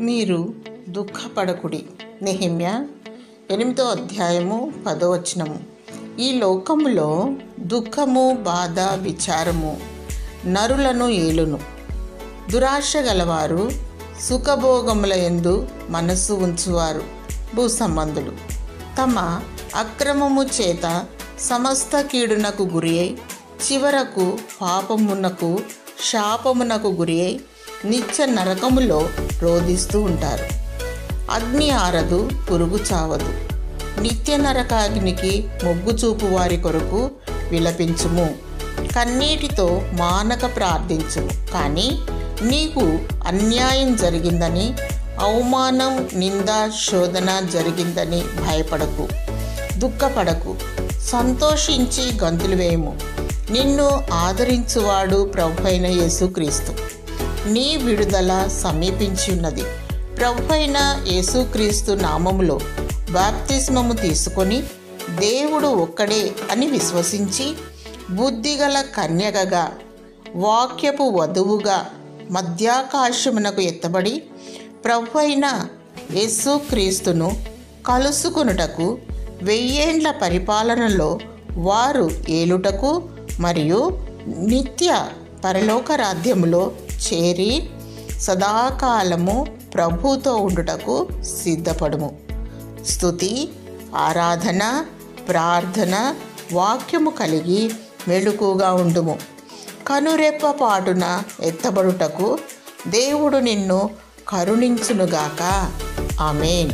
మీరు దుఃఖపడకుడి. నెహెమ్యా 8వ అధ్యాయము 10వ వచనము. ఈ లోకములో దుఃఖము, బాధ, విచారము నరులను ఏలును. దురాశ గలవారు, సుఖభోగముల యందు మనస్సు ఉంచువారు, భూసంబంధులు తమ అక్రమము చేత సమస్త కీడునకు గురి అయి చివరకు పాపమునకు శాపమునకు గురి అయి నిత్య నరకములో రోధిస్తూ ఉంటారు. అగ్ని ఆరదు, పురుగు చావదు. నిత్య నరకాగ్నికి మొగ్గు చూపు వారి కొరకు విలపించుము. కన్నీటితో మానక ప్రార్థించుము. కానీ నీకు అన్యాయం జరిగిందని, అవమానం, నింద, శోధన జరిగిందని భయపడకు, దుఃఖపడకు. సంతోషించి గంతులు వేయము. నిన్ను ఆదరించువాడు ప్రభువైన యేసుక్రీస్తు. నీ విడుదల సమీపించి ఉన్నది. ప్రభువైన యేసుక్రీస్తు నామములో బాప్తిస్మము తీసుకొని దేవుడు ఒక్కడే అని విశ్వసించి బుద్ధిగల కన్యకగా, వాక్యపు వధువుగా మధ్యాకాశమునకు ఎత్తబడి ప్రభువైన యేసుక్రీస్తును కలుసుకొనుటకు 1000 ఏండ్ల పరిపాలనలో వారు ఏలుటకు మరియు నిత్య పరలోక రాజ్యములో చేరి సదాకాలము ప్రభుతో ఉండుటకు సిద్ధపడుము. స్తుతి, ఆరాధన, ప్రార్థన, వాక్యము కలిగి మెలకుగా ఉండుము. కనురెప్ప పాటున ఎత్తబడుటకు దేవుడు నిన్ను కరుణించునుగాక. ఆమేన్.